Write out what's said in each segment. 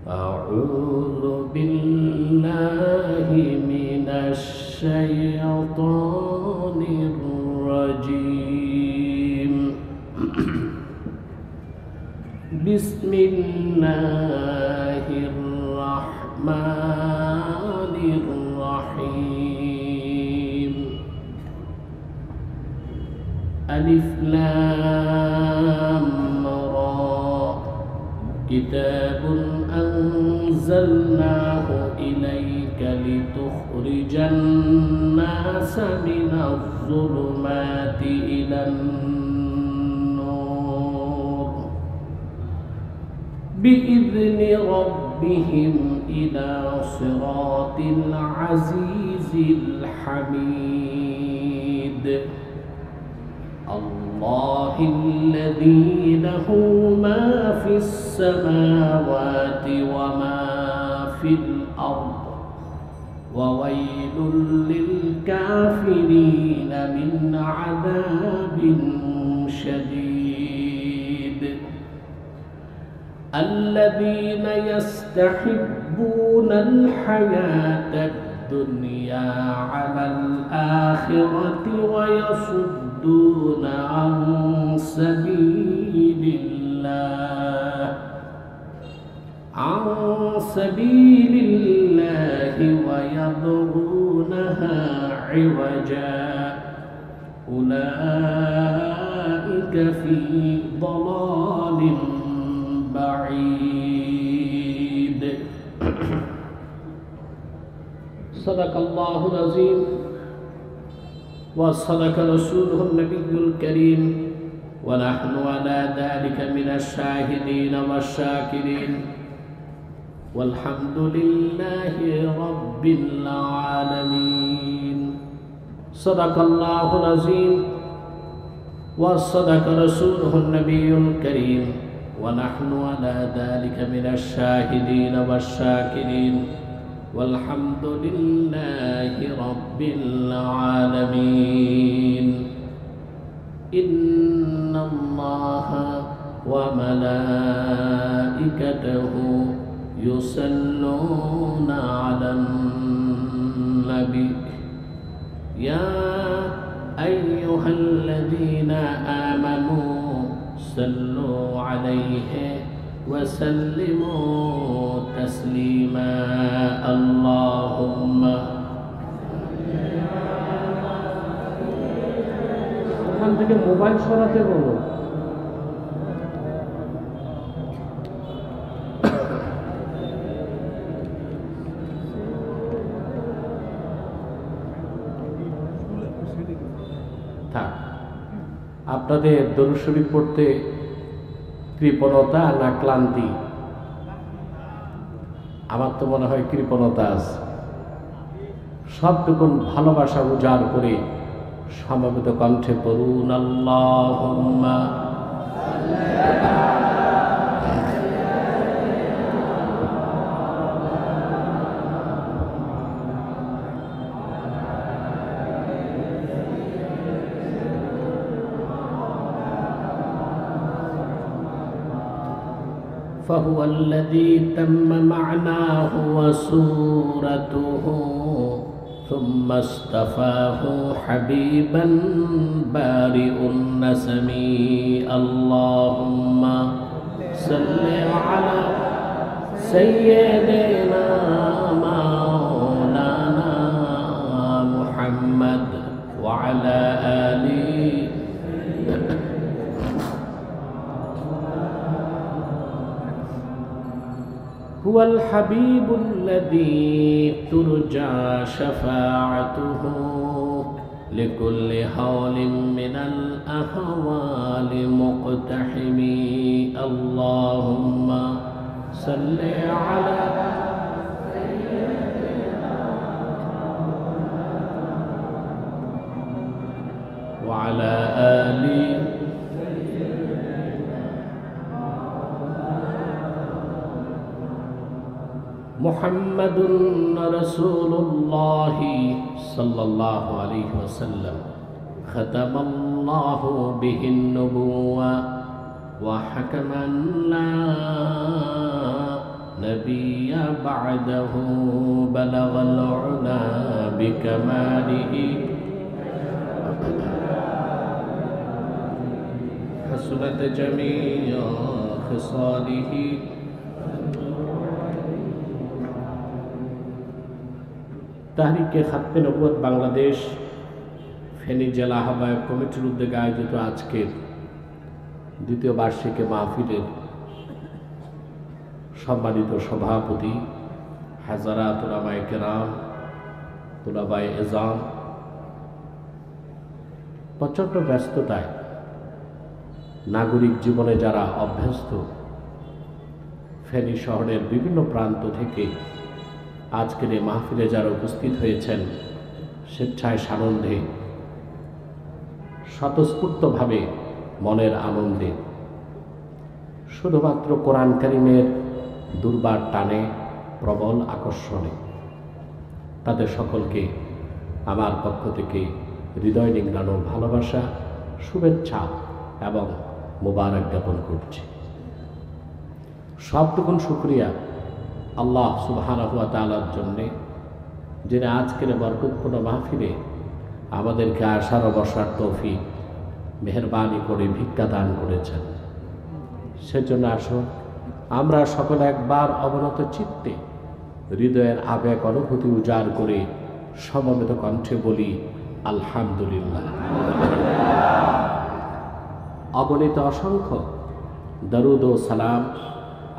أعوذ بالله من الشيطان الرجيم بسم الله الرحمن الرحيم ألف لام را كتاب أنزلناه إليك لتخرج الناس من الظلمات إلى النور بإذن ربهم إلى صراط العزيز الحميد الله الذي له ما في السماوات وما في الأرض وويل للكافرين من عذاب شديد الذين يستحبون الحياة الدنيا على الآخرة ويصدون عن سبيل الله ويبغونها عوجا أولئك في ضلال بعيد صدق الله العظيم وصدق رسوله النبي الكريم ونحن على ذلك من الشاهدين والشاكرين والحمد لله رب العالمين صدق الله العظيم وصدق رسوله النبي الكريم ونحن على ذلك من الشاهدين والشاكرين والحمد لله رب العالمين إن الله وملائكته يصلون على النبي يا أيها الذين آمنوا صلوا عليه وسلموا تسليما اللهم এখান থেকে মোবাইল সরাতে বলো থাক আপনাদের দরুদ শরীফ পড়তে কৃপণতা না ক্লান্তি? আমার তো মনে হয় কৃপণতা আছে। সবটুকুন ভালোবাসা উজাড় করে সমবেত কণ্ঠে পড়ুন আল্লাহুম্মা فهو الذي تم معناه وصورته ثم اصطفاه حبيبا بارئ النسم اللهم صل على سيدنا مولانا محمد وعلى آله هو الحبيب الذي ترجى شفاعته لكل حول من الأحوال مقتحم اللهم صل على وعلى آله محمد رسول الله صلى الله عليه وسلم ختم الله به النبوة وحكما لا نبي بعده بلغ العلا بكماله حسنت جميع خصاله তাহরিকে খাতমে নবুয়ত বাংলাদেশ ফেনী জেলা আহ্বায়ক কমিটির উদ্যোগে আয়োজিত আজকের দ্বিতীয় বার্ষিকী মাহফিলের সম্মানিত সভাপতি হাজারাত উলামায়ে কেরাম, তুলাবায়ে এজাম, প্রচণ্ড ব্যস্ততায় নাগরিক জীবনে যারা অভ্যস্ত, ফেনী শহরের বিভিন্ন প্রান্ত থেকে আজকের এই মাহফিলে যারা উপস্থিত হয়েছেন, স্বেচ্ছায় সানন্দে স্বতঃস্ফূর্তভাবে মনের আনন্দে শুধুমাত্র কোরআন কারীমের দুর্বার টানে, প্রবল আকর্ষণে তাদের সকলকে আমার পক্ষ থেকে হৃদয় নিংড়ানো ভালোবাসা, শুভেচ্ছা এবং মোবারক জ্ঞাপন করছি। সবটুকুন শুকরিয়া আল্লাহ সুবহানাহু ওয়া তাআলার জন্যে, যিনি আজকের বরকতপূর্ণ মাহফিলে আমাদেরকে আসার ও বসার তৌফিক মেহেরবানি করে ভিক্ষা দান করেছেন। সেজন্য আসুন আমরা সকলে একবার অবনত চিত্তে হৃদয়ের আবেগ অনুভূতি উজাড় করে সমবেত কণ্ঠে বলি আলহামদুলিল্লাহ। অগণিত অসংখ্য দরুদ ও সালাম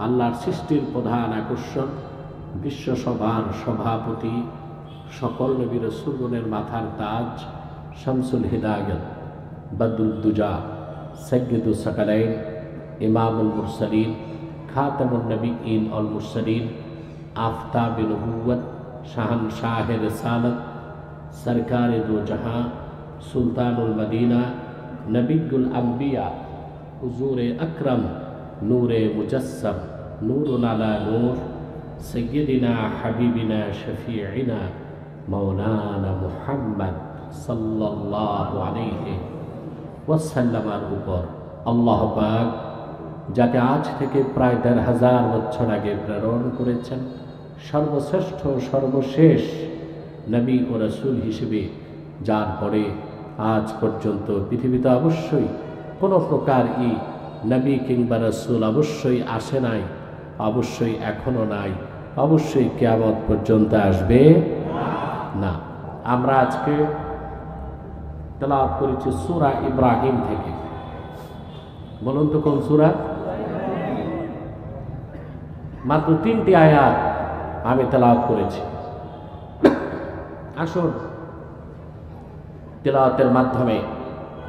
আল্লাহর সৃষ্টির প্রধান আকর্ষণ, বিশ্বসভার সভাপতি, সকল নবী রাসূলগণের মাথার তাজ, শামসুল হিদায়াত, বদরুদ্দুজা, সাইয়্যিদুস সাকালাইন, ইমামুল মুরসালিন, খাতামুন নবিয়্যিন ওয়াল মুরসালিন, আফতাবে নবুওয়াত, শাহনশাহে রিসালাত, সরকারে দো জাহাঁ, সুলতানুল মদিনা, নবিয়ুল আম্বিয়া, হুজুরে আকরাম, নূরে মুজাসসাম, নূরুন আলা নূর, সাইয়্যিদিনা হাবিবিনা শফিঈনা মাওলানা মুহাম্মদ সাল্লাল্লাহু আলাইহি ওয়াসাল্লামের উপর আল্লাহ পাক যাকে আজ থেকে প্রায় ১৫০০ বছর আগে প্রেরণ করেছেন, সর্বশ্রেষ্ঠ সর্বশেষ নবী ও রাসূল হিসেবে, যার পরে আজ পর্যন্ত পৃথিবীতে অবশ্যই কোনো প্রকার নবী কিংবা রাসূল অবশ্যই আসে নাই, অবশ্যই এখনো নাই, অবশ্যই কিয়ামত পর্যন্ত আসবে না। আমরা আজকে তেলাওয়াত করেছি সূরা ইব্রাহিম থেকে। বলুন তো কোন সূরা? মাত্র ৩টি আয়াত আমি তেলাওয়াত করেছি। আসুন তেলাওয়াতের মাধ্যমে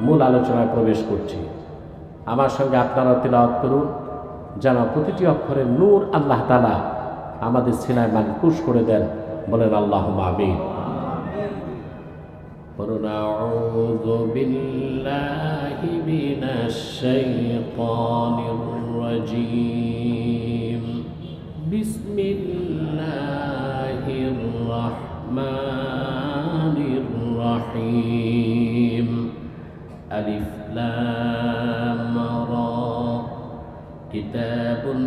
মূল আলোচনায় প্রবেশ করছি। আমার সঙ্গে আপনারা তেলাওয়াত করুন, যেন প্রতিটি অক্ষরের নূর আল্লাহ তাআলা আমাদের সিনায় মানকুশ করে দেন। বলেন আল্লাহুম্মা আমিন। আউযু বিল্লাহি মিনাশ শাইতানির রাজীম। বিসমিল্লাহির রাহমানির রাহিম। আলিফ লাম রা। কিতাবুন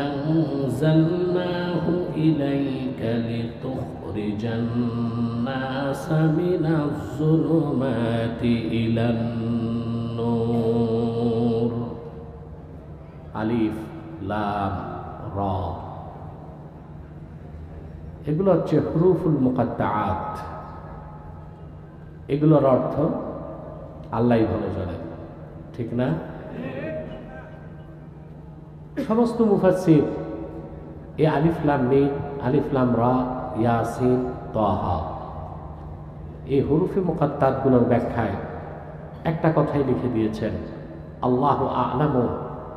আনজালনাহু ইলাইকা লিতুখরিজান নাসা মিনাজ যুলুমাতি ইলান নূর। আলিফ লাম রা, এগুলো হচ্ছে হুরুফুল মুকাত্তাআত। এগুলোর অর্থ আল্লাহই ভালো জানেন, ঠিক না? সমস্ত মুফাসসির এই আলিফ লাম মিম, আলিফ লাম রা, ইয়াসিন, তাহা, এই হুরুফে মুকাত্তাতগুলোর ব্যাখ্যায় একটা কথাই লিখে দিয়েছেন, আল্লাহু আ'লামু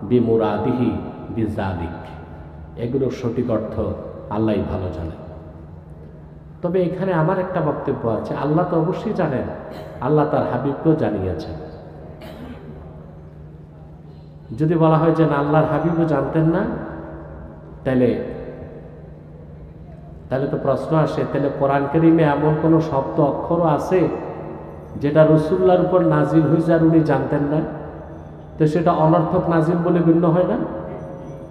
বিমুরাদিহি বিযালিক। এগুলোর সঠিক অর্থ আল্লাহই ভালো জানেন। তবে এখানে আমার একটা বক্তব্য আছে, আল্লাহ তো অবশ্যই জানেন, আল্লাহ তার হাবিবকেও জানিয়েছেন। যদি বলা হয় যে না, আল্লাহর হাবিবও জানতেন না, তাহলে তো প্রশ্ন আসে, তাহলে কোরআন কারীমে এমন কোনো শব্দ অক্ষরও আছে যেটা রাসূলুল্লাহর উপর নাজিল হয়েছে আর উনি জানতেন না? তো সেটা অনর্থক নাজিল বলে গণ্য হয় না?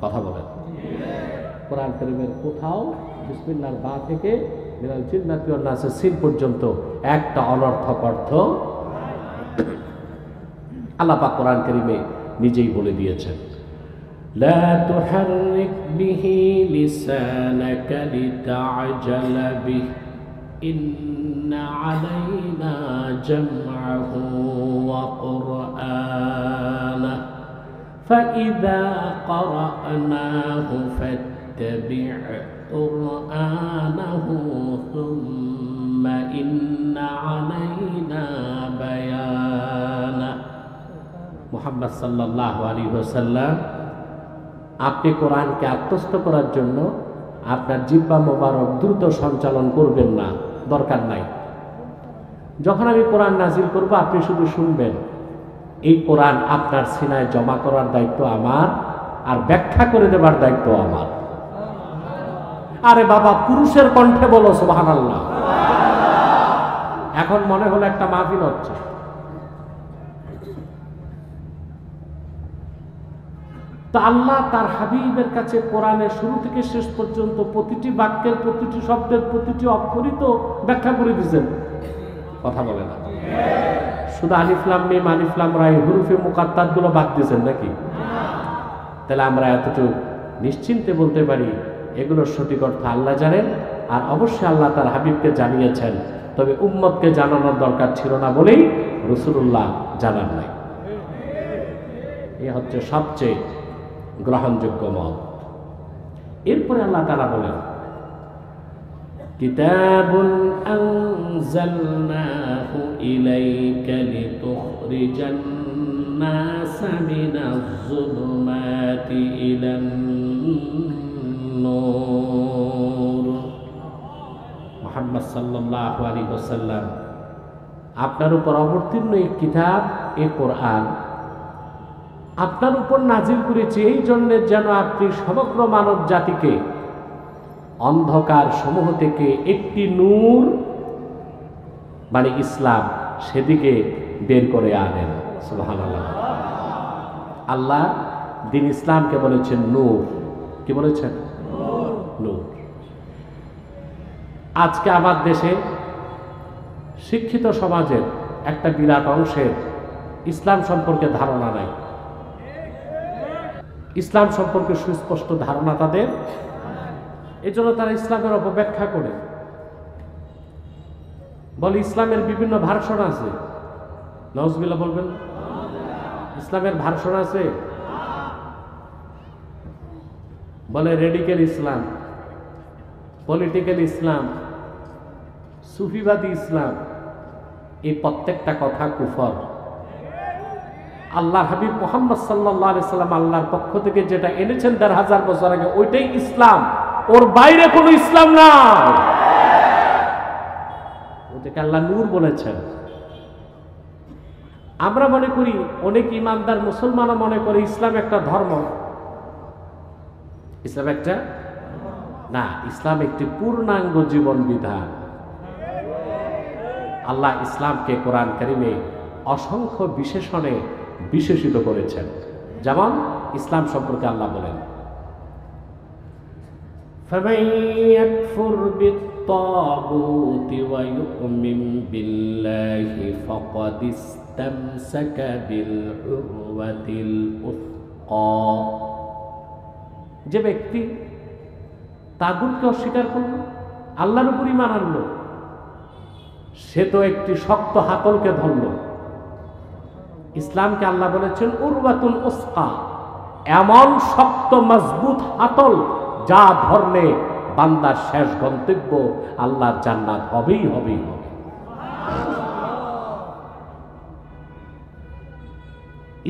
কথা বলেন। কোরআন কারীমের কোথাও বিসমিল্লাহর বা থেকে মিনাল জিন্নাতি ওয়ান নাসের সিন পর্যন্ত একটা অনর্থক অর্থ আল্লাহ পাক কোরআন কারীমে নিজেই বলে দিয়েছেন, লা তুহাররিক বিহি লিসানাকা লিতা'জালা বিহি ইন্না আলাইনা জামআহু ওয়া কুরআনাহু ফাইযা ক্বরা'নাহু ফাত্তাবি' কুরআনাহু সুম্মা ইন্না আলাইনা বায়ানাহু। মুহাম্মদ সাল্লাল্লাহু আলাইহি ওয়াসাল্লাম, আপনি কোরআনকে আত্মস্থ করার জন্য আপনার জিহ্বা মোবারক দ্রুত সঞ্চালন করবেন না, দরকার নাই। যখন আমি কোরআন নাজিল করব আপনি শুধু শুনবেন। এই কোরআন আপনার সিনায় জমা করার দায়িত্ব আমার, আর ব্যাখ্যা করে দেবার দায়িত্ব আমার। আরে বাবা, পুরুষের কণ্ঠে বলো সুবহানাল্লাহ। এখন মনে হলো একটা মাহফিল হচ্ছে। তো আল্লাহ তার হাবিবের কাছে কোরআনের শুরু থেকে শেষ পর্যন্ত প্রতিটি বাক্যের, প্রতিটি শব্দের, প্রতিটি অক্ষরই তো ব্যাখ্যা করে দিয়েছেন। কথা বলে না, শুধু আলিফ লাম মিম, আলিফ লাম রা, হুরুফে মুকাত্তার গুলো বাদ দিয়েছেন নাকি? তাহলে আমরা এতটুকু নিশ্চিন্তে বলতে পারি এগুলোর সঠিক অর্থ আল্লাহ জানেন, আর অবশ্যই আল্লাহ তার হাবিবকে জানিয়েছেন। তবে উম্মতকে জানানোর দরকার ছিল না বলেই রাসূলুল্লাহ জানান নাই। এই হচ্ছে সবচেয়ে গ্রহণযোগ্য মত। এরপরে আল্লাহ তাআলা বলেন, কিতাবুন আনজালনাহু ইলাইকা লিতুখরিজান নাসা মিনাজ যুলুমাতি ইলান নূর। মুহাম্মদ সাল্লাল্লাহু আলাইহি ওয়াসাল্লাম, আপনার উপর অবতীর্ণ এই কিতাব, এই কোরআন আপনার উপর নাজিল করেছি এই জন্য যেন আপনি সমগ্র মানব জাতিকে অন্ধকার সমূহ থেকে একটি নূর মানে ইসলাম সেদিকে বের করে আনেন। সুবহানাল্লাহ। আল্লাহ দিন ইসলামকে বলেছেন নূর। কি বলেছেন? নূর। আজকে আমার দেশে শিক্ষিত সমাজের একটা বিরাট অংশের ইসলাম সম্পর্কে ধারণা নাই। ইসলাম সম্পর্কে সুস্পষ্ট ধারণা তাদের, এই জন্য তারা ইসলামের অপব্যাখ্যা করে বলে ইসলামের বিভিন্ন ভার্সন আছে। নাউজুবিল্লাহ বলবেন। ইসলামের ভার্সন আছে, বলে রেডিক্যাল ইসলাম, পলিটিক্যাল ইসলাম, সুফিবাদী ইসলাম। এই প্রত্যেকটা কথা কুফর। আল্লাহর হাবিব মুহাম্মদ সাল্লাল্লাহু আলাইহি সাল্লাম আল্লাহর পক্ষ থেকে যেটা এনেছেন ১৫০০ বছর আগে, ওইটাই ইসলাম। ওর বাইরে কোনো ইসলাম না। ওটাকে আল্লাহ নূর বলেছেন। আমরা মনে করি, অনেক ইমানদার মুসলমানও মনে করে ইসলাম একটা ধর্ম। ইসলাম একটা না, ইসলাম একটি পূর্ণাঙ্গ জীবন বিধান। আল্লাহ ইসলামকে কোরআন কারীমে অসংখ্য বিশেষণে বিশেষিত করেছেন। যেমন ইসলাম সম্পর্কে আল্লাহ বলেন, فَمَن يَكْفُرْ بِالطَّاغُوتِ وَيُؤْمِنْ بِاللَّهِ فَقَدِ اسْتَمْسَكَ بِالْعُرْوَةِ الْوُثْقَى। যে ব্যক্তি তাগুতকে অস্বীকার করল, আল্লাহর উপর ঈমান আনল, সে তো একটি শক্ত হাতলকে ধরল। ইসলামকে আল্লাহ বলেছেন উরওয়াতুল উসকা, এমন শক্ত মজবুত হাতল যা ধরলে বান্দার শেষ গন্তব্য আল্লাহর জান্নাত হবেই হবে।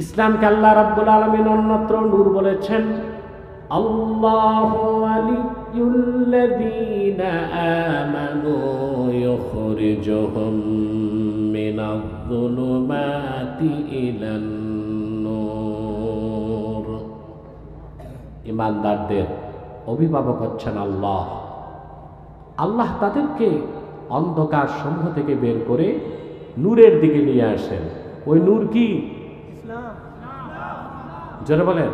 ইসলামকে আল্লাহ রাব্বুল আলামিন অন্যত্র নূর বলেছেন, আল্লাহু ওয়ালিয়্যুল্লাযীনা আমানু ইউখরিজুহুম মিনায-যুলুমাতি ইলান নূর। ঈমানদারদের অভিভাবক হচ্ছেন আল্লাহ। আল্লাহ তাদেরকে অন্ধকার সমূহ থেকে বের করে নূরের দিকে নিয়ে আসেন। ওই নূর কি? ইসলাম। জোরে বলেন।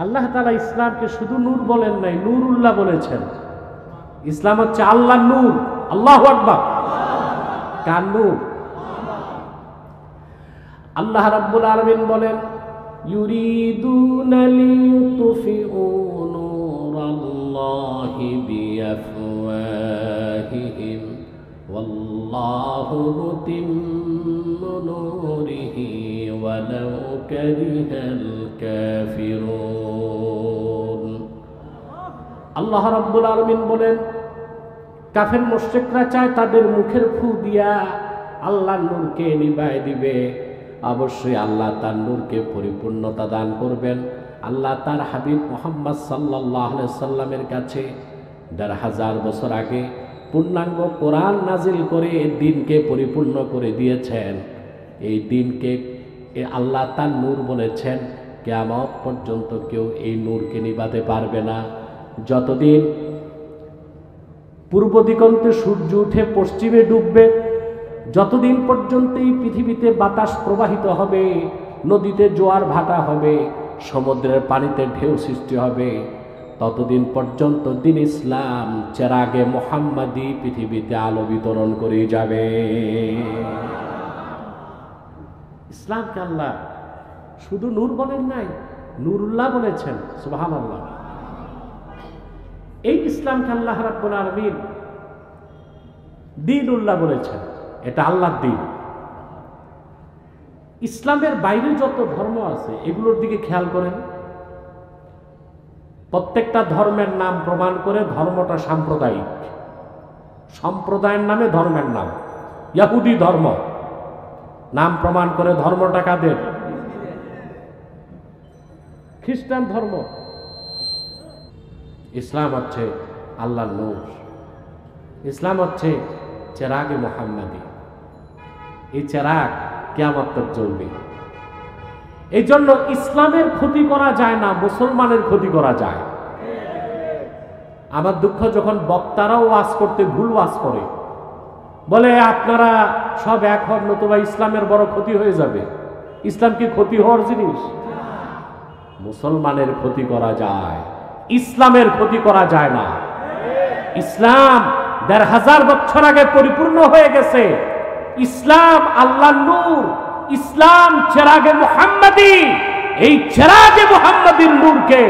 আল্লাহ তাআলা ইসলামকে শুধু নূর বলেন নাই, নূরুল্লাহ বলেছেন। ইসলাম হচ্ছে আল্লাহর নূর। আল্লাহু আকবার। কার নূর? আল্লাহ রাব্বুল আলামিন বলেন, ইউরিদুনা লিইউতফিউ নূরাল্লাহি বিআফওয়াহিহিম ওয়াল্লাহু মুতিম্মু নূরিহি ওয়ালাউ কারিহাল কাফিরুন। আল্লাহ রাব্বুল আলামিন বলেন, কাফের মুশরিকরা চায় তাদের মুখের ফু দিয়া আল্লাহর নূরকে নিভায় দিবে। অবশ্যই আল্লাহ তার নূরকে পরিপূর্ণতা দান করবেন। আল্লাহ তার হাবিব মুহাম্মদ সাল্লাল্লাহু আলাইহি সাল্লামের কাছে ১৫০০ বছর আগে পূর্ণাঙ্গ কোরআন নাজিল করে দ্বীনকে পরিপূর্ণ করে দিয়েছেন। এই দ্বীনকে আল্লাহ তার নূর বলেছেন। কিয়ামত পর্যন্ত কেউ এই নূরকে নিভাতে পারবে না। যতদিন পূর্ব দিগন্তে সূর্য উঠে পশ্চিমে ডুববে, যতদিন পর্যন্ত এই পৃথিবীতে বাতাস প্রবাহিত হবে, নদীতে জোয়ার ভাটা হবে, সমুদ্রের পানিতে ঢেউ সৃষ্টি হবে, ততদিন পর্যন্ত দ্বীন ইসলাম চেরাগে মুহাম্মাদি পৃথিবীতে আলো বিতরণ করে যাবে। ইসলামকে আল্লাহ শুধু নূর বলেন নাই, নূরুল্লাহ বলেছেন। সুবহানাল্লাহ। এই ইসলামকে আল্লাহ রাব্বুল আলামিন দ্বীনুল্লাহ বলেছেন। এটা আল্লাহর দ্বীন। ইসলামের বাইরে যত ধর্ম আছে এগুলোর দিকে খেয়াল করেন। প্রত্যেকটা ধর্মের নাম প্রমাণ করে ধর্মটা সাম্প্রদায়িক। সম্প্রদায়ের নামে ধর্মের নাম। ইহুদি ধর্ম নাম প্রমাণ করে ধর্মটা কাদের? খ্রিস্টান ধর্ম। ইসলাম হচ্ছে আল্লাহর নূর। ইসলাম হচ্ছে চেরাগে মুহাম্মাদি। এই চেরাগ কিয়ামত তক জ্বলবে। এই জন্য ইসলামের ক্ষতি করা যায় না, মুসলমানের ক্ষতি করা যায়। আমার দুঃখ, যখন বক্তারাও ওয়াজ করতে ভুল ওয়াজ করে, বলে আপনারা সব এক হন নতুবা ইসলামের বড় ক্ষতি হয়ে যাবে। ইসলাম কি ক্ষতি হওয়ার জিনিস? মুসলমানের ক্ষতি করা যায়, ইসলামের ক্ষতি করা যায় না। ইসলাম ১৫০০ বছর আগে পরিপূর্ণ হয়ে গেছে। ইসলাম আল্লাহর নূর। ইসলাম চেরাগে মুহাম্মাদি। এই চেরাগে মুহাম্মাদির নূরকে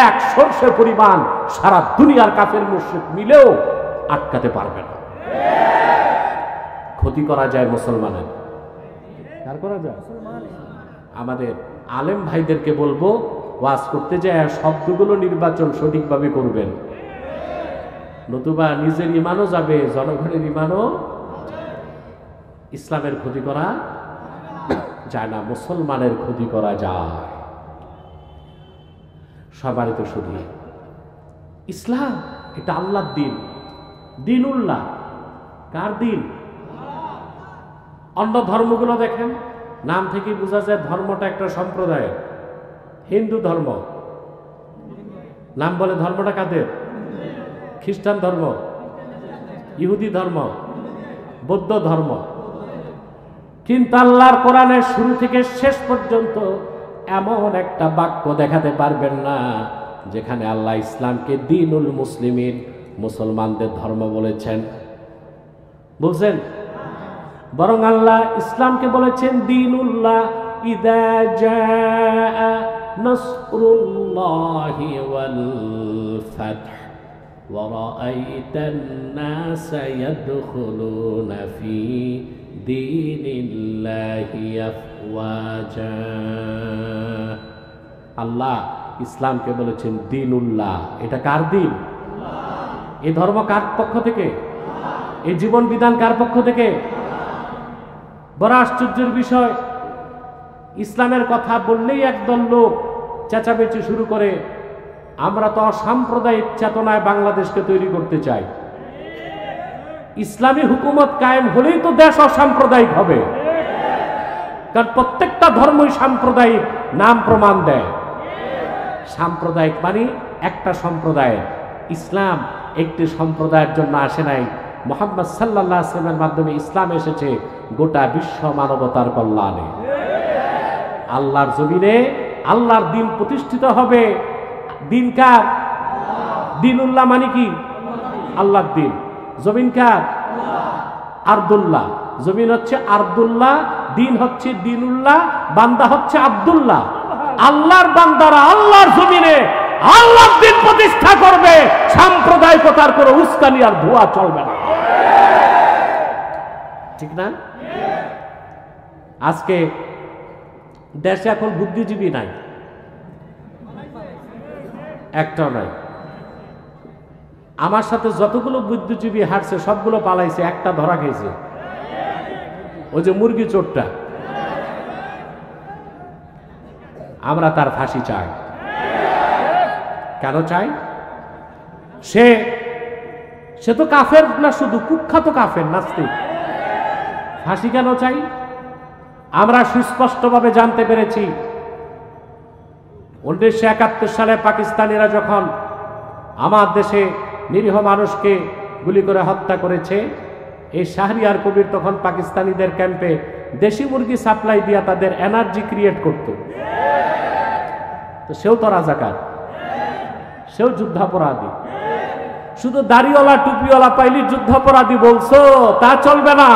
এক সরষে পরিমাণ সারা দুনিয়ার কাফের মুশরিক মিলেও আটকাতে পারবে না। ক্ষতি করা যায় মুসলমানের। কার করা যায়? আমাদের আলেম ভাইদেরকে বলবো, ওয়াজ করতে যায় শব্দগুলো নির্বাচন সঠিকভাবে করবেন, নতুবা নিজের ইমানও যাবে, জনগণের ইমানও। ইসলামের ক্ষতি করা যায় না, মুসলমানের ক্ষতি করা যায়। সবারই তো শুধু ইসলাম, এটা আল্লাহর দ্বীন, দ্বীনুল্লাহ। কার দ্বীন? অন্য ধর্মগুলো দেখেন, নাম থেকে বোঝা যায় ধর্মটা একটা সম্প্রদায়ের। হিন্দু ধর্ম নাম বলে ধর্মটা কাদের? খ্রিস্টান ধর্ম, ইহুদি ধর্ম, বৌদ্ধ ধর্ম। কিন্তু আল্লাহর কোরআনের শুরু থেকে শেষ পর্যন্ত এমন একটা বাক্য দেখাতে পারবেন না যেখানে আল্লাহ ইসলামকে দ্বীনুল মুসলিমিন, মুসলমানদের ধর্ম বলেছেন। বুঝছেন? বরং আল্লাহ ইসলামকে বলেছেন দ্বীনুল্লাহ। ইযা জাআ নাসরুল্লাহি ওয়াল ফাতহ ওয়া রাআইতান নাসা ইয়াদখুলুনা ফি দীনিল্লাহি আফওয়াজা। আল্লাহ ইসলামকে বলেছেন দ্বীনুল্লাহ। এটা কার দ্বীন? এই ধর্ম কার পক্ষ থেকে? এই জীবন বিধান কার পক্ষ থেকে? বড় আশ্চর্যের বিষয়, ইসলামের কথা বললেই একদল লোক চেঁচামেচি শুরু করে, আমরা তো অসাম্প্রদায়িক চেতনায় বাংলাদেশকে তৈরি করতে চাই। ইসলামী হুকুমত কায়েম হলেই তো দেশ অসাম্প্রদায়িক হবে। কারণ প্রত্যেকটা ধর্মই সাম্প্রদায়িক নাম প্রমাণ দেয়। সাম্প্রদায়িক মানে একটা সম্প্রদায়ের। ইসলাম একটি সম্প্রদায়ের জন্য আসে নাই। মুহাম্মদ সাল্লাল্লাহু আলাইহি ওয়াসাল্লামের মাধ্যমে ইসলাম এসেছে গোটা বিশ্ব মানবতার কল্যাণে। আল্লাহর জমিনে আল্লাহর দ্বীন প্রতিষ্ঠিত হবে, দিন কার? দিনুল্লাহ মানে কি? আল্লাহর দিন। জমিন কার? আব্দুল্লাহ। জমিন হচ্ছে আব্দুল্লাহ, দিন হচ্ছে দিনুল্লাহ, বান্দা হচ্ছে আব্দুল্লাহ। আল্লাহর বান্দারা আল্লাহর জমিনে আল্লাহর দিন প্রতিষ্ঠা করবে, সাম্প্রদায়িকতার কোনো উস্কানি আর ধোঁয়া চলবে না, ঠিক না? আজকে দেশে এখন বুদ্ধিজীবী নাই, একটাও নাই। আমার সাথে যতগুলো বুদ্ধিজীবী হাঁটছে সবগুলো পালাইছে, একটা ধরা খাইছে, ওই যে মুরগি চোরটা। আমরা তার ফাঁসি চাই। কেন চাই? সে তো কাফের না, শুধু কুখ্যাত কাফের, নাস্তিক। ফাঁসি কেন চাই? আমরা সুস্পষ্টভাবে জানতে পেরেছি 1971 সালে পাকিস্তানিরা যখন আমার দেশে নিরীহ মানুষকে গুলি করে হত্যা করেছে, এই শাহরিয়ার কবির তখন পাকিস্তানিদের ক্যাম্পে দেশি মুরগি সাপ্লাই দিয়া তাদের এনার্জি ক্রিয়েট করত। তো সেও তো রাজাকার, সেও যুদ্ধাপরাধী। শুধু দাড়িওয়ালা টুপিওয়ালা পাইলি যুদ্ধাপরাধী বলছো, তা চলবে না।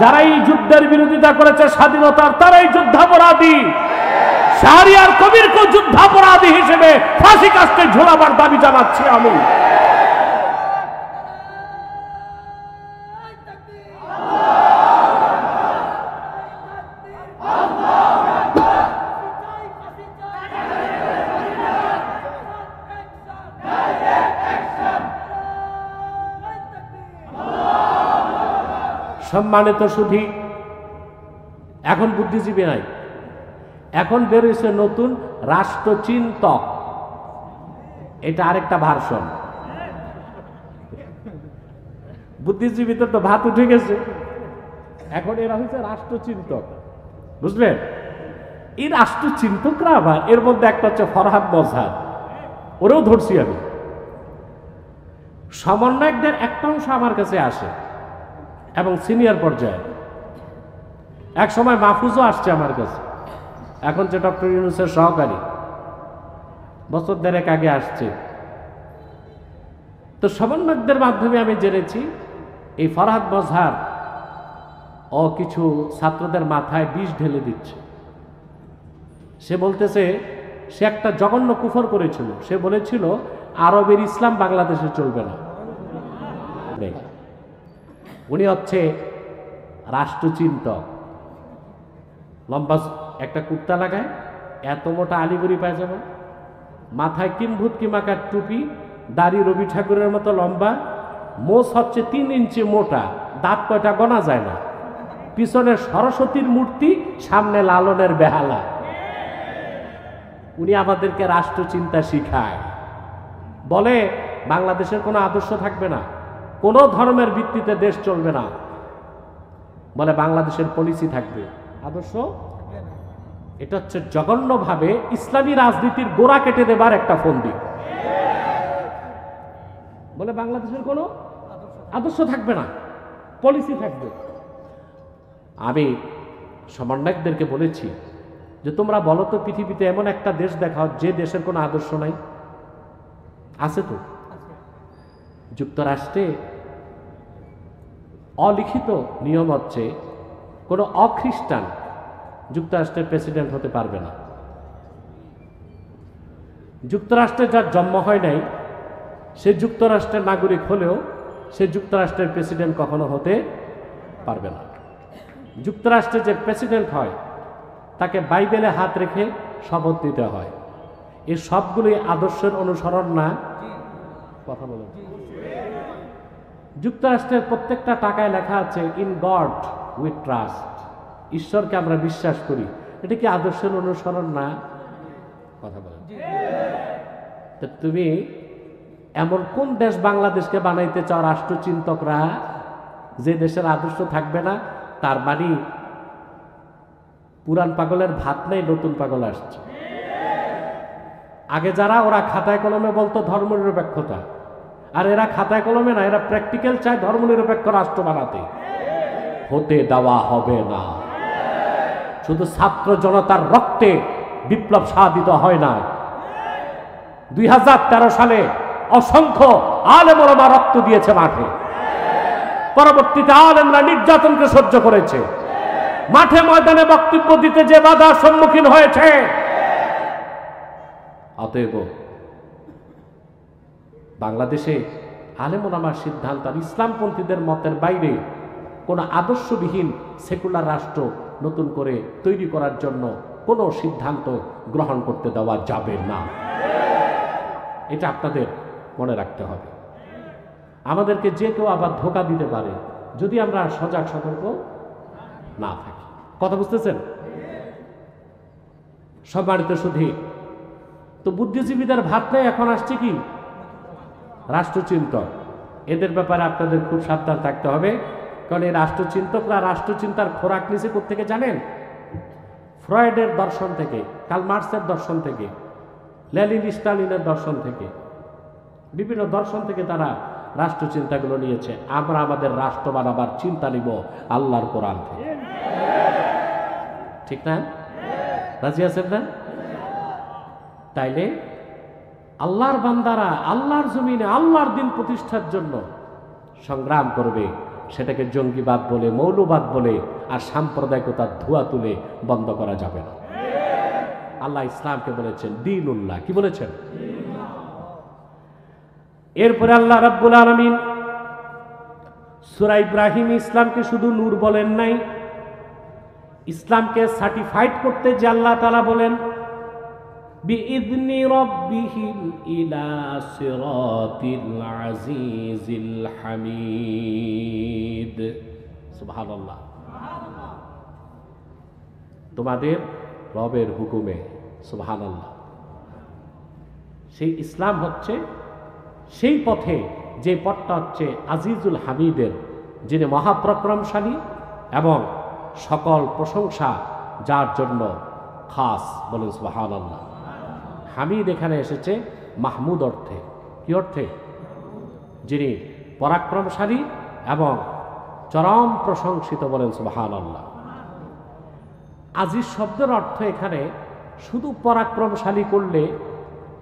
যারা এই যুদ্ধের বিরোধিতা করেছে স্বাধীনতার, তারাই যুদ্ধাপরাধী। শাহরিয়ার কবিরকে যুদ্ধাপরাধী হিসেবে ফাঁসি কাস্টে ঝোলাবার দাবি জানাচ্ছি আমি। সম্মানিত সুধী, এখন বুদ্ধিজীবী নাই, এখন বেরিয়েছে নতুন রাষ্ট্রচিন্তক। এটা আরেকটা ভার্সন। বুদ্ধিজীবীদের তো ভাত উঠে গেছে, এখন এরা হচ্ছে রাষ্ট্রচিন্তক, বুঝলেন? এই রাষ্ট্রচিন্তকরা আবার এর মধ্যে একটা হচ্ছে ফরহাদ মজহার, ওরেও ধরছি আমি। সমন্বয়কদের একটা অংশ আমার কাছে আসে এবং সিনিয়র পর্যায়ে। এক সময় মাহফুজও আসছে আমার কাছে, এখন যে ডক্টর ইউনূসের সহকারী, বছর দেড়েক আগে আসছে। তো সমন্বয়কদের মাধ্যমে আমি জেনেছি এই ফরহাদ মজহার ও কিছু ছাত্রদের মাথায় বিষ ঢেলে দিচ্ছে। সে বলতেছে সে একটা জঘন্য কুফর করেছিল। সে বলেছিল আরবের ইসলাম বাংলাদেশে চলবে না। উনি হচ্ছে রাষ্ট্রচিন্তক, লম্বা একটা কুর্তা লাগায়, এত মোটা আলিগড়ি পায়জামা, মাথায় কিম্ভূত কিমাকার টুপি, দাড়ি রবি ঠাকুরের মতো লম্বা, মোষ হচ্ছে 3 ইঞ্চি মোটা, দাঁত কয়টা গোনা যায় না, পিছনে সরস্বতীর মূর্তি, সামনে লালনের বেহালা। উনি আমাদেরকে রাষ্ট্রচিন্তা শিখায়, বলে বাংলাদেশের কোনো আদর্শ থাকবে না, কোনো ধর্মের ভিত্তিতে দেশ চলবে না, বলে বাংলাদেশের পলিসি থাকবে, আদর্শ। এটা হচ্ছে জঘন্যভাবে ইসলামী রাজনীতির গোড়া কেটে দেবার একটা ফন্দি। বলে বাংলাদেশের কোনো আদর্শ থাকবে না, পলিসি থাকবে। আমি সমন্বয়কদেরকে বলেছি যে তোমরা বলো তো পৃথিবীতে এমন একটা দেশ দেখাও যে দেশের কোনো আদর্শ নাই। আছে তো। যুক্তরাষ্ট্রে অলিখিত নিয়ম হচ্ছে কোনো অখ্রিস্টান যুক্তরাষ্ট্রের প্রেসিডেন্ট হতে পারবে না। যুক্তরাষ্ট্রে যার জন্ম হয় নাই সে যুক্তরাষ্ট্রের নাগরিক হলেও সে যুক্তরাষ্ট্রের প্রেসিডেন্ট কখনো হতে পারবে না। যুক্তরাষ্ট্রে যে প্রেসিডেন্ট হয় তাকে বাইবেলে হাত রেখে শপথ নিতে হয়। এই সবগুলোই আদর্শের অনুসরণ না? কথা বলেন। যুক্তরাষ্ট্রের প্রত্যেকটা টাকায় লেখা আছে ইন গড উই ট্রাস্ট, ঈশ্বরকে আমরা বিশ্বাস করি। এটা কি আদর্শের অনুসরণ না? কথা বলেন। তো তুমি এমন কোন দেশ বাংলাদেশকে বানাইতে চাও রাষ্ট্রচিন্তকরা যে দেশের আদর্শ থাকবে না? তার মানে পুরান পাগলের ভাত নেই, নতুন পাগল আসছে। আগে যারা ওরা খাতায় কলমে বলতো ধর্মনিরপেক্ষতা, আর এরা খাতায় কলমে না, এরা প্র্যাকটিক্যাল চায় ধর্মনিরপেক্ষ রাষ্ট্র বানাতে। হতে দেওয়া হবে না। শুধু ছাত্র জনতার রক্তে বিপ্লব সাধিত হয় না, 2013 সালে অসংখ্য আলেম ওলামা রক্ত দিয়েছে মাঠে, পরবর্তীতে আলেমরা নির্যাতনকে সহ্য করেছে, মাঠে ময়দানে বক্তব্য দিতে যে বাধার সম্মুখীন হয়েছে। অতএব বাংলাদেশে আলেম ওলামার সিদ্ধান্ত আর ইসলামপন্থীদের মতের বাইরে কোনো আদর্শবিহীন সেকুলার রাষ্ট্র নতুন করে তৈরি করার জন্য কোনো সিদ্ধান্ত গ্রহণ করতে দেওয়া যাবে না। এটা আপনাদের মনে রাখতে হবে। আমাদেরকে যে কেউ আবার ধোঁকা দিতে পারে যদি আমরা সজাগ সতর্ক না থাকি। কথা বুঝতেছেন? সম্মানিত শুধু তো বুদ্ধিজীবীদের ভাত নেই, এখন আসছে কি রাষ্ট্রচিন্তক। এদের ব্যাপারে আপনাদের খুব সাবধান থাকতে হবে, কারণ এই রাষ্ট্রচিন্তকরা রাষ্ট্রচিন্তার খোরাক নিচে কোত্থেকে জানেন? ফ্রয়েডের দর্শন থেকে, কার্ল মার্কসের দর্শন থেকে, লেনিন স্টালিনের দর্শন থেকে, বিভিন্ন দর্শন থেকে তারা রাষ্ট্রচিন্তাগুলো নিয়েছে। আমরা আমাদের রাষ্ট্র বানাবার চিন্তা নিব আল্লাহর কোরআন থেকে। ঠিক না? রাজি আছেন না? তাইলে আল্লাহর বান্দারা আল্লাহর জমিনে আল্লাহর দিন প্রতিষ্ঠার জন্য সংগ্রাম করবে। সেটাকে জঙ্গিবাদ বলে, মৌলবাদ বলে আর সাম্প্রদায়িকতার ধোঁয়া তুলে বন্ধ করা যাবে না। আল্লাহ ইসলামকে বলেছেন দ্বীনুল্লাহ। কি বলেছেন? এরপরে আল্লাহ রাব্বুল আলামিন সূরা ইব্রাহিম ইসলামকে শুধু নূর বলেন নাই, ইসলামকে সার্টিফাইড করতে যে আল্লাহ তাআলা বলেন বিইذনি রাব্বিহিম ইলা সিরাতিল আজিজিল হামিদ। সুবহানাল্লাহ। তোমাদের রবের হুকুমে। সুবহানাল্লাহ। সেই ইসলাম হচ্ছে সেই পথে, যে পথটা হচ্ছে আজিজুল হামিদের, যিনি মহাপ্রক্রমশালী এবং সকল প্রশংসা যার জন্য খাস। বলেন সুবহানাল্লাহ। হামিদ এখানে এসেছে মাহমুদ অর্থে। কি অর্থে? যিনি পরাক্রমশালী এবং চরম প্রশংসিত। বলেন সুবহানাল্লাহ। আজিজ শব্দের অর্থ এখানে শুধু পরাক্রমশালী করলে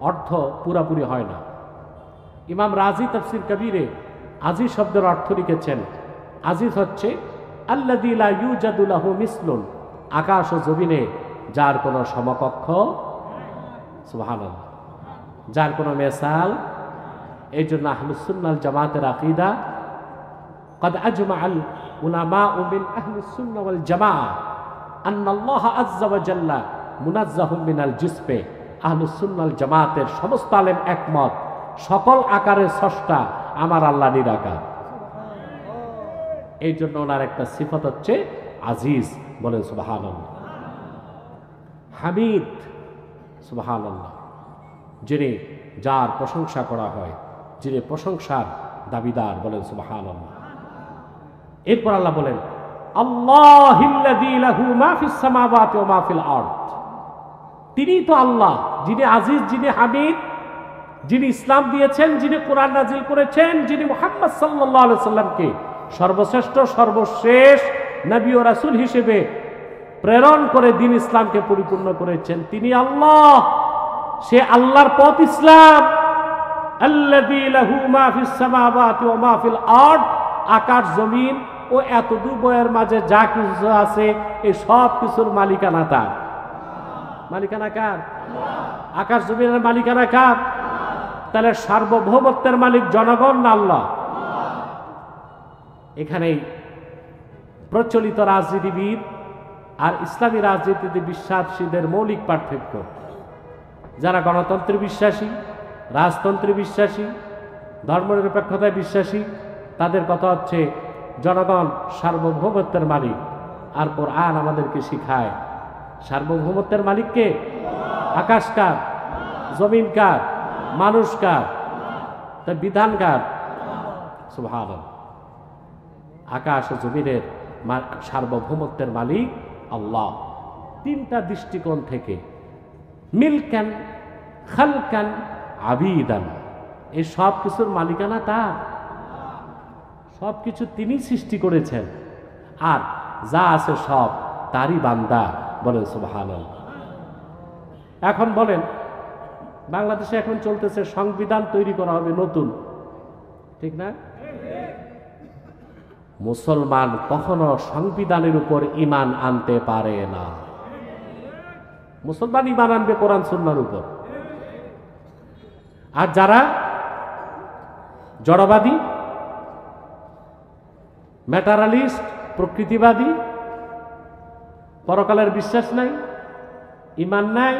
অর্থ পুরাপুরি হয় না। ইমাম রাজি তাফসির কবিরে আজিজ শব্দের অর্থ লিখেছেন, আজিজ হচ্ছে আল্লাযী লা ইউজাদু লাহু মিসলুন, আকাশ ও জমিনে যার কোনো সমকক্ষ। সুবহানাল্লাহ। যার কোনো মেসাল। এই জন্য আহলুস সুন্নাহ ওয়াল জামাতের আকীদা قد أجمع العلماء من أهل السنة والجماعة أن الله عز وجل منزه من الجسم। আহলুস সুন্নাহ ওয়াল জামাতের সমস্ত আলেম একমত, সকল আকারের স্রষ্টা আমার আল্লাহ নিরাকার। এই জন্য ওনার একটা সিফত হচ্ছে আজিজ। বলেন সুবহানাল্লাহ। হামিদ। সুবহানাল্লাহ। যিনি যার প্রশংসা করা হয়, যিনি প্রশংসার দাবিদার। বলেন সুবহানাল্লাহ। এরপর আল্লাহ বলেন আল্লাহিল্লাযী লাহু মা ফিস সামাওয়াতি ওয়া মা ফিল আরদ। তিনি তো আল্লাহ, যিনি আজিজ, যিনি হামিদ, যিনি ইসলাম দিয়েছেন, যিনি কোরআন নাজিল করেছেন, যিনি মুহাম্মদ সাল্লাল্লাহু আলাইহি সাল্লামকে সর্বশ্রেষ্ঠ সর্বশেষ নবী ও রাসূল হিসেবে প্রেরণ করে দিন ইসলামকে পরিপূর্ণ করেছেন। তিনি আল্লাহ। সে আল্লাহর পথ ইসলাম। আল্লাযী লাহু মা ফিস সামাওয়াতি ওয়া মা ফিল আরদ। আকাশ জমিন ও এতদূর বয়ের মাঝে যা কিছু আছে এই সব কিছুর মালিকানা তার। মালিকানা কার? আকাশ জমিনের মালিকানা কার? তাহলে সার্বভৌমত্বের মালিক জনগণ না আল্লাহ? এখানেই প্রচলিত রাজনীতিবিদ আর ইসলামী রাজনীতিতে বিশ্বাসীদের মৌলিক পার্থক্য। যারা গণতন্ত্রে বিশ্বাসী, রাজতন্ত্রে বিশ্বাসী, ধর্মনিরপেক্ষতায় বিশ্বাসী, তাদের কথা হচ্ছে জনগণ সার্বভৌমত্বের মালিক। আর কোরআন আমাদেরকে শিখায় সার্বভৌমত্বের মালিককে। আকাশ কার? জমিন কার? মানুষ কার? তার বিধান কার? সুবহানাল্লাহ। আকাশ ও জমিনের সার্বভৌমত্বের মালিক আল্লাহ। তিনটা দৃষ্টিকোণ থেকে, মিলকান, খালকান, আবিদান, এই সব কিছুর মালিকানা তার। সব কিছু তিনি সৃষ্টি করেছেন, আর যা আছে সব তারই বান্দা। বলেন সুবহানাল্লাহ। এখন বলেন বাংলাদেশে এখন চলতেছে সংবিধান তৈরি করা হবে নতুন, ঠিক না? মুসলমান কখনো সংবিধানের উপর ঈমান আনতে পারে না। মুসলমান ঈমান আনবে কোরআন সুন্নাহর উপর। আর যারা জড়বাদী, ম্যাটারালিস্ট, প্রকৃতিবাদী, পরকালের বিশ্বাস নাই, ঈমান নাই,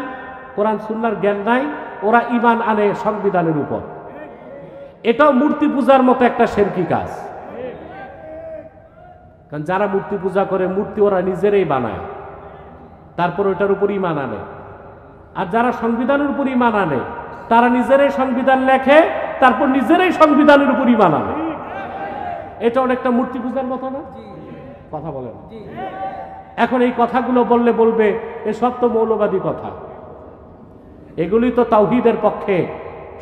কোরআন সুন্নাহর জ্ঞান নাই, ওরা ঈমান আনে সংবিধানের উপর। এটাও মূর্তি পূজার মতো একটা শিরকি কাজ। কারণ যারা মূর্তি পূজা করে, মূর্তি ওরা নিজেরাই বানায়, তারপর ওটার উপর ঈমান আনে। আর যারা সংবিধানের উপর ঈমান আনে, তারা নিজেরাই সংবিধান লেখে, তারপর নিজেরাই সংবিধানের উপর ঈমান আনে। এটা অনেকটা মূর্তি পূজার মতো না? কথা বলে না। এখন এই কথাগুলো বললে বলবে এসব তো মৌলবাদী কথা। এগুলি তো তাওহীদের পক্ষে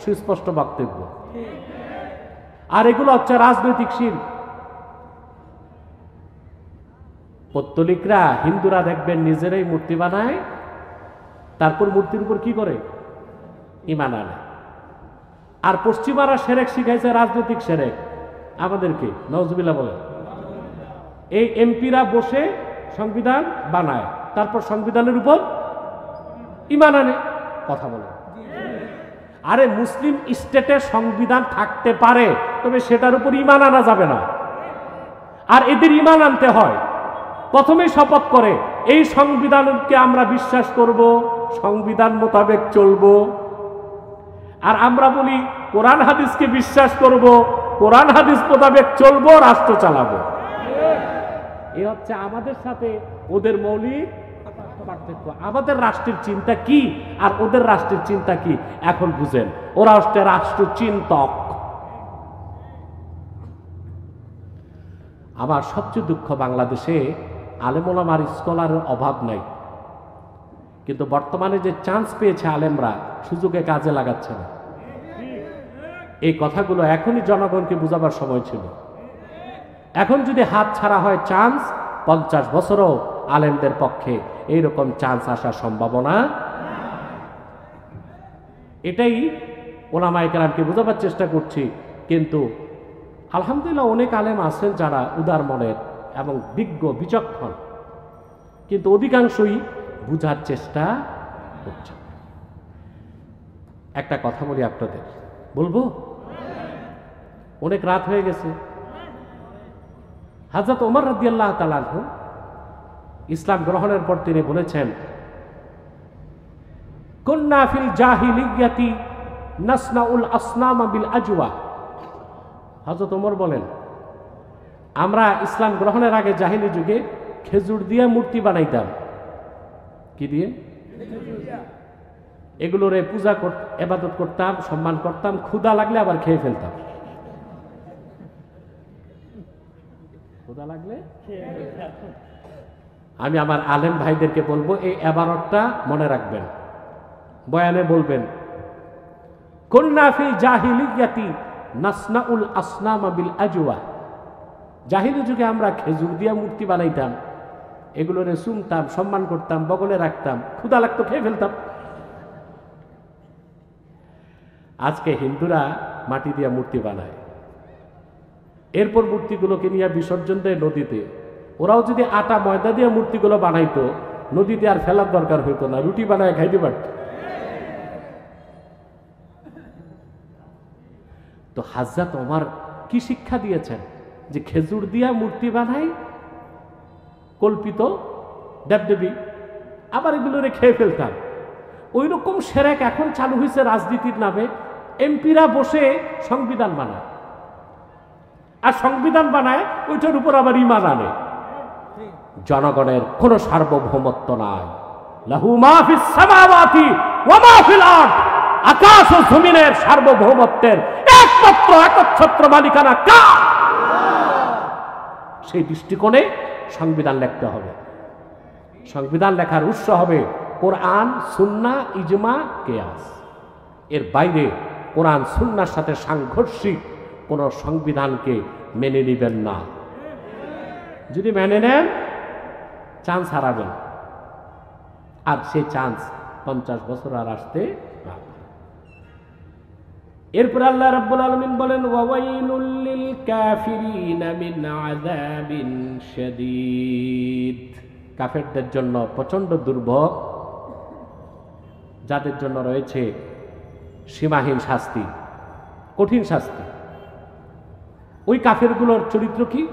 সুস্পষ্ট বক্তব্য। আর এগুলো হচ্ছে রাজনৈতিক শিরক। পৌত্তলিকরা, হিন্দুরা দেখবেন নিজেরাই মূর্তি বানায়, তারপর মূর্তির উপর কি করে? ঈমান আনে। আর পশ্চিমারা শিরক শিখাইছে, রাজনৈতিক শিরক আমাদেরকে, নাউজুবিল্লাহ বলে। এই এমপিরা বসে সংবিধান বানায়, তারপর সংবিধানের উপর ঈমান আনে। কথা বলে। আরে মুসলিম স্টেটে সংবিধান থাকতে পারে, তবে সেটার উপর ঈমান আনা যাবে না। আর এদের ঈমান আনতে হয়, প্রথমেই শপথ করে এই সংবিধানকে আমরা বিশ্বাস করব, সংবিধান মোতাবেক চলব। আর আমরা বলি কোরআন হাদিসকে বিশ্বাস করব, কোরআন হাদিস মোতাবেক চলবো, রাষ্ট্র চালাবো। এ হচ্ছে আমাদের সাথে ওদের মৌলিক পার্থক্য। আমাদের রাষ্ট্রের চিন্তা কি আর ওদের রাষ্ট্রের চিন্তা কি এখন বুঝেন। ওরা হচ্ছে রাষ্ট্র চিন্তক। আমার সবচেয়ে দুঃখ, বাংলাদেশে আলেম ওলামার স্কলারের অভাব নাই, কিন্তু বর্তমানে যে চান্স পেয়েছে আলেমরা, সুযোগে কাজে লাগাচ্ছে না। এই কথাগুলো এখনই জনগণকে বুঝাবার সময় ছিল। এখন যদি হাত ছাড়া হয় চান্স, 50 বছরও আলেমদের পক্ষে এইরকম চান্স আসার সম্ভাবনা। এটাই ওলামায়ে কেরামকে বোঝাবার চেষ্টা করছি। কিন্তু আলহামদুলিল্লাহ অনেক আলেম আছেন যারা উদার মনের এবং বিজ্ঞ বিচক্ষণ, কিন্তু অধিকাংশই বুঝার চেষ্টা করছে। একটা কথা বলি আপনাদের, বলবো? অনেক রাত হয়ে গেছে। হযরত ওমর রাদিয়াল্লাহু তাআলা আনহু ইসলাম গ্রহণের পর তিনি বলেছেন, কুন্না ফিল জাহিলিয়াতি নাসনাউল আসনামা বিল আজওয়া। হযরত ওমর বলেন, আমরা ইসলাম গ্রহণের আগে জাহিলি যুগে খেজুর দিয়ে মূর্তি বানাইতাম। কি দিয়ে? এগুলোরে পূজা ইবাদত করতাম, সম্মান করতাম, ক্ষুধা লাগলে আবার খেয়ে ফেলতাম। ক্ষুধা লাগলে আমি আমার আলেম ভাইদেরকে বলবো, এই এবারতটা মনে রাখবেন, বয়ানে বলবেন, কুন্না ফিল জাহিলিয়াতি নাসনাউল আসনামা বিল আজওয়া। জাহিলি যুগে আমরা খেজুর দিয়া মূর্তি বানাইতাম, এগুলোরে চুমতাম, সম্মান করতাম, বগলে রাখতাম, ক্ষুধা লাগতো খেয়ে ফেলতাম। আজকে হিন্দুরা মাটি দিয়া মূর্তি বানায়, এরপর মূর্তিগুলোকে নিয়ে বিসর্জন দেয় নদীতে। ওরাও যদি আটা ময়দা দিয়ে মূর্তিগুলো বানাইতো, নদীতে আর ফেলার দরকার হইতো না, রুটি বানায় খাইতে পারত। তো হযরত ওমর কি শিক্ষা দিয়েছেন? যে খেজুর দিয়া মূর্তি বানাই, কল্পিত দেবদেবী, আবার এগুলোরে খেয়ে ফেলতাম। ওই রকম শিরক এখন চালু হয়েছে রাজনীতির নামে। এমপিরা বসে সংবিধান বানায়, আর সংবিধান বানায় ওইটার উপর আবার ঈমান আনে। জনগণের কোন সার্বভৌমত্ব নাই। লাহু মা ফিস সামাওয়াতি ওয়া মা ফিল আরদ। আকাশ ও জমিনের সার্বভৌমত্বের একমাত্র একচ্ছত্র মালিকানা কার? সেই দৃষ্টিকোণে সংবিধান লিখতে হবে। সংবিধান লেখার উৎস হবে কোরআন, সুন্নাহ, ইজমা, কিয়াস। এর বাইরে কোরআন সুন্নাহর সাথে সাংঘর্ষিক কোন সংবিধানকে মেনে নেবেন না। যদি মেনে নেন, চান্স হারাবেন, আর সেই চান্স 50 বছর আর আসতে না। এরপর আল্লাহ রাব্বুল আলামিন বলেন ওয়াওয়াইলুল লিল কাফিরিনা মিন আযাবিন শাদীদ, কাফেরদের জন্য প্রচন্ড দুর্ভোগ, যাদের জন্য রয়েছে সীমাহীন শাস্তি, কঠিন শাস্তি। ওই কাফেরগুলোর চরিত্র কি?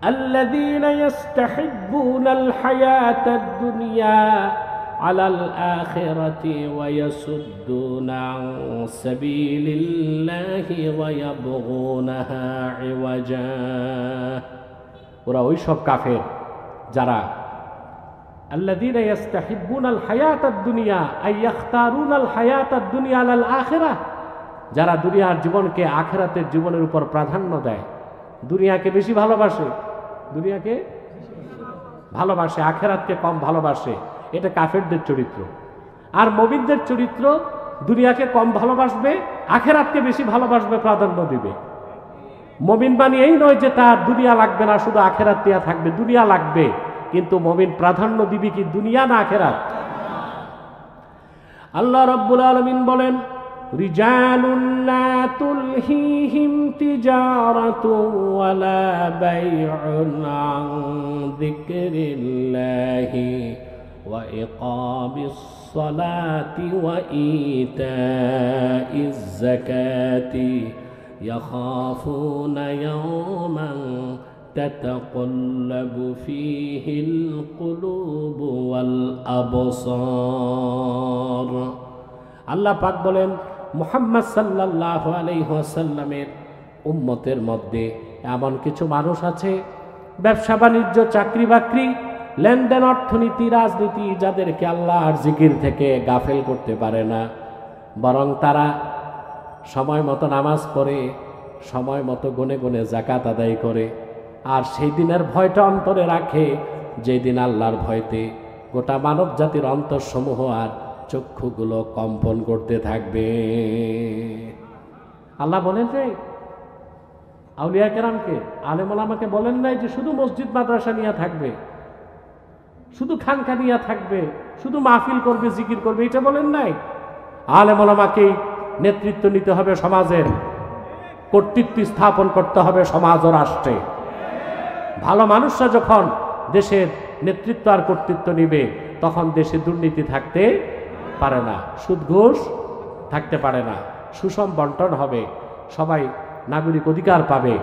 আল্লাযীনা ইস্তাহিব্বুনাল হায়াতাদ দুনিয়া আলাল আখিরাতি ওয়া ইয়াসুদ্দুনা আন সাবিলিল্লাহি ওয়া ইয়াবগুনাহা ইওয়াজা। ওরা ওই সব কাফের যারা আল্লাযীনা ইস্তাহিব্বুনাল হায়াতাদ দুনিয়া আই ইখতারুনাল হায়াতাদ দুনিয়া আলাল আখিরাহ, যারা দুনিয়ার জীবনকে আখিরাতের জীবনের উপর প্রাধান্য দেয়, দুনিয়াকে বেশি ভালোবাসে, দুনিয়াকে ভালোবাসে, আখিরাতকে কম ভালোবাসে। এটা কাফেরদের চরিত্র। আর মুমিনদের চরিত্র দুনিয়াকে কম ভালোবাসবে, আখিরাতকে বেশি ভালোবাসবে, প্রাধান্য দিবে। মুমিন মানে এই নয় যে তার দুনিয়া লাগবে না, শুধু আখিরাত দিয়া থাকবে। দুনিয়া লাগবে, কিন্তু মুমিন প্রাধান্য দিবে কি দুনিয়া না আখিরাত? আল্লাহ রাব্বুল আলামিন বলেন রিজালুন লা তুলহিহিম তিজারাতুন ওয়ালা বাইউন আন যিকরিল্লাহি ওয়া ইকামিস সালাতি ওয়া ইতাইজ যাকাতি ইয়াখাফুনা ইয়াওমান তাতাকাল্লাবু ফীহিল কুলুবু ওয়াল আবসার। আল্লাহ পাক বলেন মুহাম্মদ সাল্লাল্লাহু আলাইহি ওয়াসাল্লামের উম্মতের মধ্যে এমন কিছু মানুষ আছে, ব্যবসা বাণিজ্য, চাকরি বাকরি, লেনদেন, অর্থনীতি, রাজনীতি, যাদেরকে আল্লাহর জিকির থেকে গাফেল করতে পারে না, বরং তারা সময় মতো নামাজ পড়ে, সময় মতো গুনে গুনে যাকাত আদায় করে, আর সেই দিনের ভয়টা অন্তরে রাখে, যেই দিন আল্লাহর ভয়তে গোটা মানব জাতির অন্তরসমূহ আর চক্ষুগুলো কম্পন করতে থাকবে। আল্লাহ বলেন যে আউলিয়া কেরামকে, আলেম ওলামাকে বলেন নাই যে শুধু মসজিদ মাদ্রাসা নিয়ে থাকবে, শুধু খানকা নিয়ে থাকবে, শুধু মাহফিল করবে, জিকির করবে, এটা বলেন নাই। আলেম ওলামাকেই নেতৃত্ব নিতে হবে, সমাজের কর্তৃত্ব স্থাপন করতে হবে সমাজ ও রাষ্ট্রে। ভালো মানুষরা যখন দেশের নেতৃত্ব আর কর্তৃত্ব নিবে, তখন দেশে দুর্নীতি থাকতে পারে না, সুদ ঘুষ থাকতে পারে না, সুষম বন্টন হবে, সবাই নাগরিক অধিকার পাবে।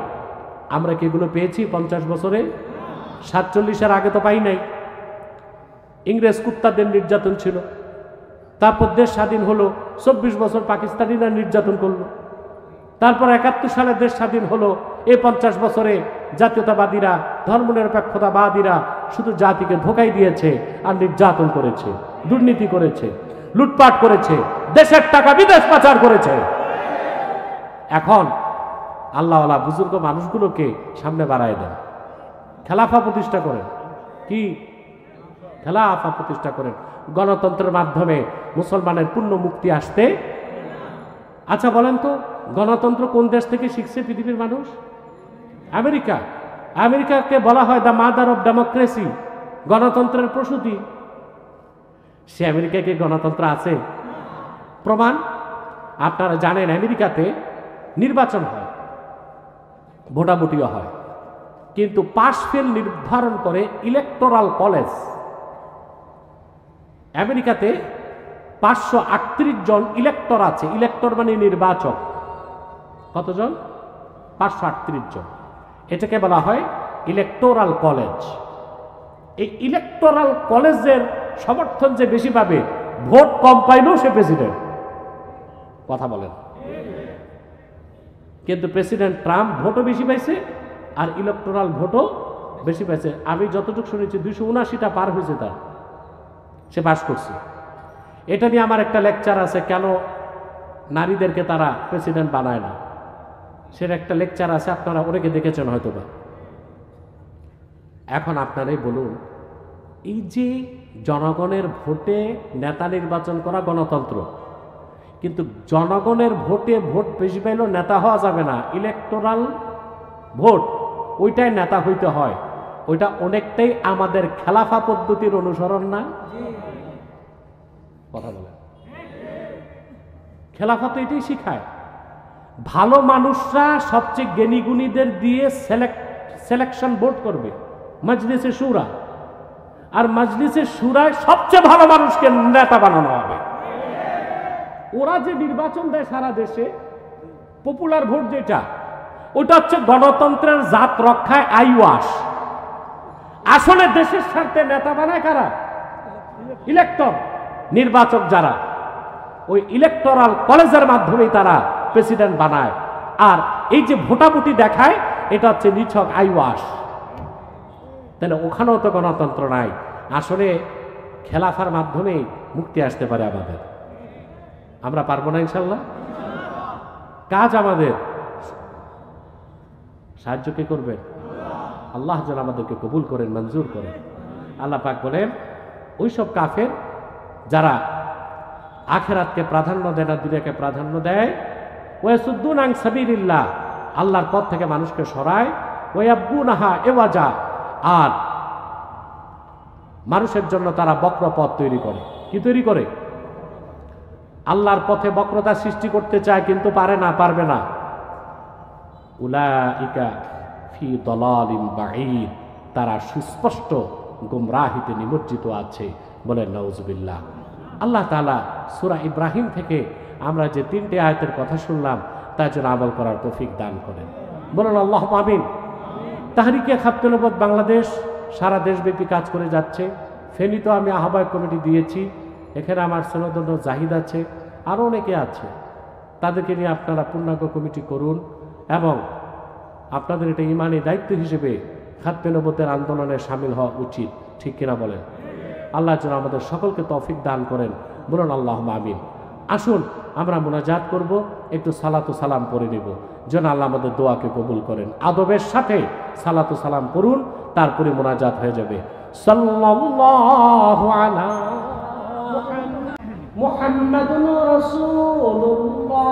আমরা কি এগুলো পেয়েছি 50 বছরে? 47-এর আগে তো পাই নাই। ইংরেজ কুত্তাদের নির্যাতন ছিল, তারপর দেশ স্বাধীন হলো, 24 বছর পাকিস্তানিরা নির্যাতন করলো, তারপর 71 সালে দেশ স্বাধীন হলো। এই 50 বছরে জাতীয়তাবাদীরা, ধর্মনিরপেক্ষতাবাদীরা শুধু জাতিকে ধোঁকাই দিয়েছে আর নির্যাতন করেছে, দুর্নীতি করেছে, লুটপাট করেছে, দেশের টাকা বিদেশ পাচার করেছে। এখন আল্লাহওয়ালা বুজুর্গ মানুষগুলোকে সামনে বাড়ায় দেন, খেলাফা প্রতিষ্ঠা করেন। কি খেলাফা প্রতিষ্ঠা করেন? গণতন্ত্রের মাধ্যমে মুসলমানের পূর্ণ মুক্তি আসতে। আচ্ছা বলেন তো, গণতন্ত্র কোন দেশ থেকে শিখছে পৃথিবীর মানুষ? আমেরিকা। আমেরিকাকে বলা হয় দ্য মাদার অফ ডেমোক্রেসি, গণতন্ত্রের প্রসূতি। সে আমেরিকায় কি গণতন্ত্র আছে? প্রমাণ আপনারা জানেন, আমেরিকাতে নির্বাচন হয়, ভোটাভুটিও হয়, কিন্তু পাস ফেল নির্ধারণ করে ইলেকটোরাল কলেজ। আমেরিকাতে 538 জন ইলেক্টর আছে। ইলেক্টর মানে নির্বাচক। কতজন? 538 জন। এটাকে বলা হয় ইলেকটোরাল কলেজ। এই ইলেকটোরাল কলেজের সমর্থন যে বেশি পাবে, ভোট কম পাইলেও সে প্রেসিডেন্ট। কথা বলেন। কিন্তু প্রেসিডেন্ট ট্রাম্প ভোটও বেশি পাইছে আর ইলেকটোরাল ভোটও বেশি পাইছে। আমি যতটুকু শুনেছি 279টা পার হয়েছে, তার সে পাস করছে। এটা নিয়ে আমার একটা লেকচার আছে, কেন নারীদেরকে তারা প্রেসিডেন্ট বানায় না, সেটা একটা লেকচার আছে, আপনারা অনেকে দেখেছেন হয়তোবা। এখন আপনারাই বলুন, এই যে জনগণের ভোটে নেতা নির্বাচন করা গণতন্ত্র, কিন্তু জনগণের ভোটে ভোট বেশি পাইলেও নেতা হওয়া যাবে না। ইলেকটোরাল ভোট, ওইটাই নেতা হইতে হয়। ওইটা অনেকটাই আমাদের খেলাফা পদ্ধতির অনুসরণ না? কথা বলে। খেলাফা তো এটাই শিখায়। ভালো মানুষরা সবচেয়ে জ্ঞানী গুণীদের দিয়ে সিলেকশন বোর্ড করবে মজলিসে শুরা, আর মজলিসে শুরায় সবচেয়ে ভালো মানুষকে নেতা বানানো হবে। ওরা যে নির্বাচন দেয় সারা দেশে, পপুলার ভোট যেটা, ওটা হচ্ছে গণতন্ত্রের জাত রক্ষায় আইওয়াস। আসলে দেশের স্বার্থে নেতা বানায় কারা? ইলেক্টর, নির্বাচক যারা, ওই ইলেকটোরাল কলেজের মাধ্যমে তারা প্রেসিডেন্ট বানায়। আর এই যে ভোটাভুটি দেখায়, এটা হচ্ছে নিছক আইওয়াস। তাহলে ওখানেও তো গণতন্ত্র নাই। আসলে খেলাফার মাধ্যমেই মুক্তি আসতে পারে আমাদের। আমরা পারবো না ইনশাল্লাহ? কাজ আমাদের, সাহায্য কে করবেন? আল্লাহ যেন আমাদেরকে কবুল করেন, মঞ্জুর করেন। আল্লাহ পাক বলেন, ওইসব কাফের যারা আখিরাতকে প্রাধান্য দেয় না, দুনিয়াকে প্রাধান্য দেয়, ওয়াসুদ্দুন আন সাবিলিল্লাহ, আল্লাহর পথ থেকে মানুষকে সরায়, ওয়ায়াবগুনাহা এওয়াজা, আর মানুষের জন্য তারা বক্র পথ তৈরি করে। কি তৈরি করে? আল্লাহর পথে বক্রতা সৃষ্টি করতে চায়, কিন্তু পারে না, পারবে না। উলাইকা ফি দালালিন বাঈদ, তারা সুস্পষ্ট গুমরাহিতে নিমজ্জিত আছে। বলেন নাউজুবিল্লাহ। আল্লাহ তাআলা সূরা ইব্রাহিম থেকে আমরা যে 3টে আয়াতের কথা শুনলাম, তার জন্য আমল করার তৌফিক দান করেন। বলেন আল্লাহুম্মা আমিন। তাহরিকে খাদ্য নবুয়ত বাংলাদেশ সারা দেশব্যাপী কাজ করে যাচ্ছে। ফেনীতে আমি আহ্বায়ক কমিটি দিয়েছি, এখানে আমার সনদন্য জাহিদ আছে, আরও অনেকে আছে। তাদেরকে নিয়ে আপনারা পূর্ণাঙ্গ কমিটি করুন, এবং আপনাদের এটা ইমানি দায়িত্ব হিসেবে খাদ্য নবুয়তের আন্দোলনে সামিল হওয়া উচিত। ঠিক কিনা বলেন? আল্লাহ যেন আমাদের সকলকে তৌফিক দান করেন। বলুন আল্লাহুম্মা আমিন। আসুন আমরা মুনাজাত করব, একটু সালাতু সালাম পড়ে নেব, যেন আল্লাহ আমাদের দোয়াকে কবুল করেন। আদবের সাথে সালাতু সালাম করুন, তারপরে মুনাজাত হয়ে যাবে। সাল্লাল্লাহু আলা মুহাম্মাদুর রাসূলুল্লাহ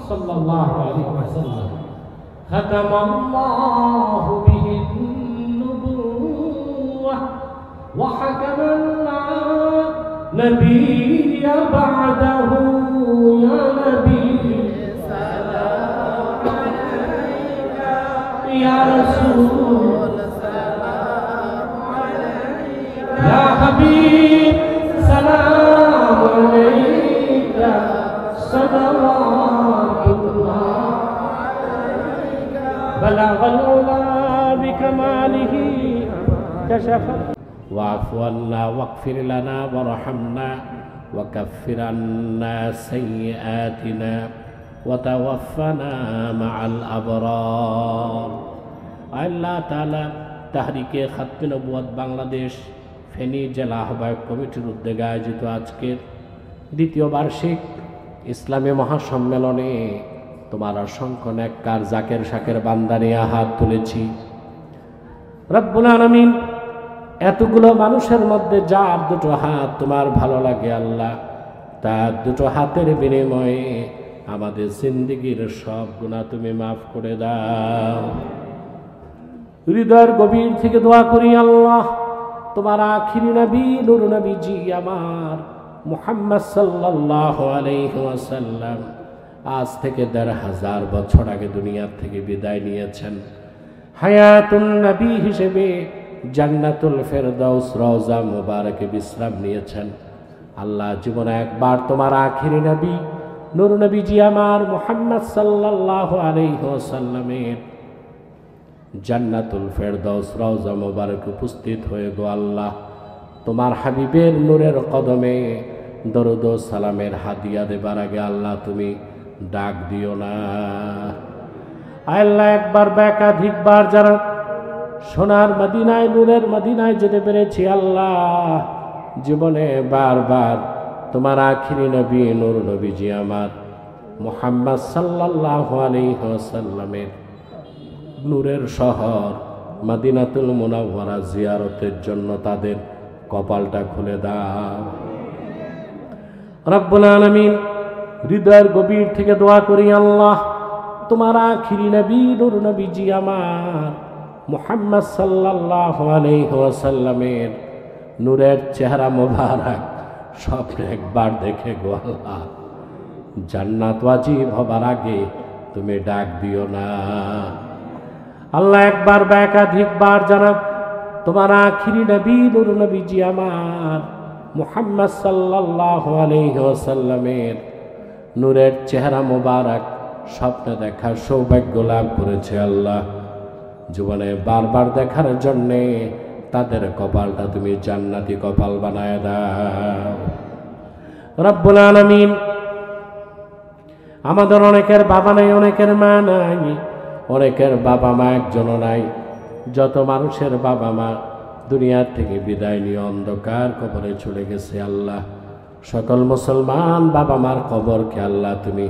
সাল্লাল্লাহু আলাইহি ওয়াসাল্লাম। খাতামাল্লাহু বিহিন নুবুওয়াহ ওয়া হাকামান লা নবিয়্য বা'দাহু ইয়া নবী সালাম আলাইকা ইয়া রাসূল সালাম আলাইকা ইয়া হাবিব সালাম আলাইকা সালাওয়াতুল্লাহ বলাগাল উলা বিকামালিহি কাশাফা ওয়াফু আন্না ওয়াগফির লানা ওয়ারহামনা ওয়াকাফির আন্না সাইয়্যাতিনা ওয়াতাওয়াফানা মাআল আবরার। আল্লাহ তাআলা তাহরিকে খাদ্য নবুয়ত বাংলাদেশ ফেনী জেলা আহ্বায়ক কমিটির উদ্যোগে আয়োজিত আজকের ২য় বার্ষিক ইসলামী মহাসম্মেলনে তোমার অসংখ্য নেককার জাকের শাকের বান্দা নিয়ে হাত তুলেছি। রব্বুল আলামিন, এতগুলো মানুষের মধ্যে যার দুটো হাত তোমার ভালো লাগে আল্লাহ, তার দুটো হাতের বিনিময়ে আমাদের জিন্দেগীর সব গুনাহ তুমি মাফ করে দাও। হৃদয়ের গভীর থেকে দোয়া করি আল্লাহ, তোমার আখিরি নবী নূর নবীজি আমার মুহাম্মদ সাল্লাল্লাহু আলাইহি ওয়াসাল্লাম আজ থেকে ১৫০০ বছর আগে দুনিয়ার থেকে বিদায় নিয়েছেন। হায়াতুন নবী হিসেবে জান্নাতুল ফেরদাউস রওজা মুবারকে বিশ্রাম নিয়েছেন। আল্লাহ, জীবনে একবার তোমার আখিরি নবী নূর নবীজি আমার মুহাম্মদ সাল্লাল্লাহু আলাইহি ওয়াসাল্লামের জান্নাতুল ফেরদাউস রওজা মুবারকে উপস্থিত হয়ে গো আল্লাহ, তোমার হাবিবের নূরের কদমে দরুদ ও সালামের হাদিয়া দেবার আগে আল্লাহ তুমি ডাক দিও না। আল্লাহ, একবার বা একাধিকবার যারা সোনার মদিনায় নূরের মদিনায় যেতে পেরেছি আল্লাহ, জীবনে বারবার তোমার আখিরি নবী নূর নবীজি আমার মুহাম্মদ সাল্লাল্লাহু আলাইহি ওয়াসাল্লামের নূরের শহর মদিনাতুল মুনাওয়ারা জিয়ারতের জন্য তাদের কপালটা খুলে দাও। রব্বুল আলামিন, হৃদয়ের গভীর থেকে দোয়া করি আল্লাহ, তোমার আখিরি নবী নূর নবীজি আমার মুহাম্মদ সাল্লাল্লাহু আলাইহি ওয়াসাল্লামের নূরের চেহারা মোবারক স্বপ্নে একবার দেখে গো আল্লাহ, জান্নাত ওয়াজিব হবার আগে তুমি ডাক দিও না। আল্লাহ একবার বা একাধিকবার জানাব তোমার আখিরি নবী নূর নবীজি আমার মুহাম্মদ সাল্লাল্লাহু আলাইহি ওয়াসাল্লামের নূরের চেহারা মোবারক স্বপ্নে দেখার সৌভাগ্য লাভ করেছে। আল্লাহ জীবনে বারবার দেখার জন্যে তাদের কপালটা তুমি জান্নাতি কপাল বানায় দাও রব্বুল আলামিন। আমাদের অনেকের বাবা নাই, অনেকের মা নাই, অনেকের বাবা মা একজনও নাই। যত মানুষের বাবা মা দুনিয়ার থেকে বিদায় নিয়ে অন্ধকার কবরে চলে গেছে, আল্লাহ সকল মুসলমান বাবা মার কবরকে আল্লাহ তুমি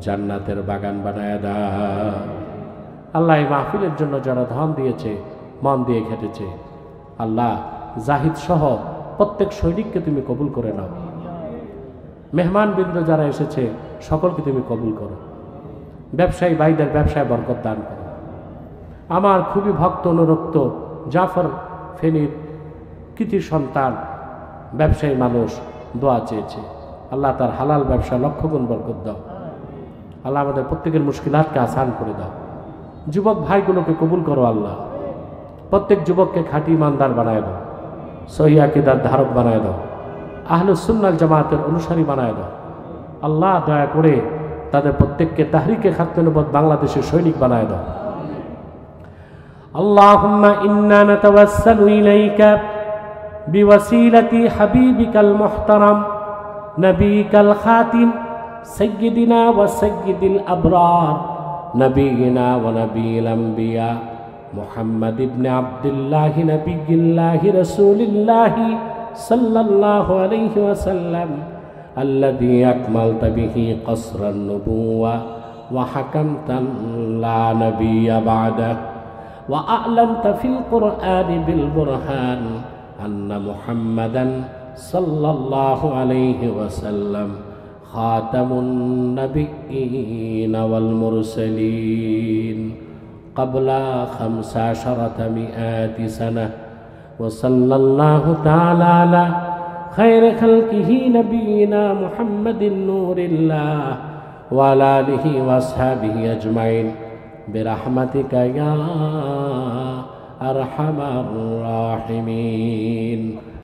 জান্নাতের বাগান বানায় দাও। আল্লাহ এই মাহফিলের জন্য যারা ধন দিয়েছে, মন দিয়ে খেটেছে, আল্লাহ জাহিদ সহ প্রত্যেক সৈনিককে তুমি কবুল করে নাও। মেহমানবৃন্দ যারা এসেছে সকলকে তুমি কবুল করো। ব্যবসায়ী ভাইদের ব্যবসায় বরকত দান করো। আমার খুবই ভক্ত অনুরক্ত জাফর ফেনীর কৃতি সন্তান ব্যবসায়ী মানুষ দোয়া চেয়েছে, আল্লাহ তার হালাল ব্যবসা লক্ষ গুণ বরকত দাও। আল্লাহ আমাদের প্রত্যেকের মুশকিলাতকে আসান করে দাও। যুবক ভাইগুলোকে কবুল করো আল্লাহ। প্রত্যেক যুবককে খাঁটি ইমানদার বানায় দাও, সহিহ আকীদার ধারক বানায় দাও, আহলুস সুন্নাহ জামাতের অনুসারী বানায় দাও। আল্লাহ দয়া করে তাদের প্রত্যেককে তাহরিকে খাতমে নবুওয়াত বাংলাদেশের সৈনিক বানায় দাও। আল্লাহুম্মা ইন্না নাতাওয়াসসালু ইলাইকা বিওয়াসিলাতি হাবিবিকাল মুহতারাম নবিকাল খাতিম সাইয়্যিদিনা ওয়া সাইয়্যিদিল আবরার নবিয়িনা ওয়া নবিয়িল আমবিয়া মুহাম্মদ ইবনে আব্দুল্লাহ নবিয়্যিল্লাহ রাসূলিল্লাহ সাল্লাল্লাহু আলাইহি ওয়াসাল্লাম الذي أكملت به قصر النبوة وحكمت لا نبي بعده وأعلنت في القرآن بالبرهان أن محمدا صلى الله عليه وسلم خاتم النبيين والمرسلين قبل 1500 سنة وصلى الله تعالى على خير خلقه نبينا محمد نور الله وعلى آله وأصحابه أجمعين برحمتك يا أرحم الراحمين।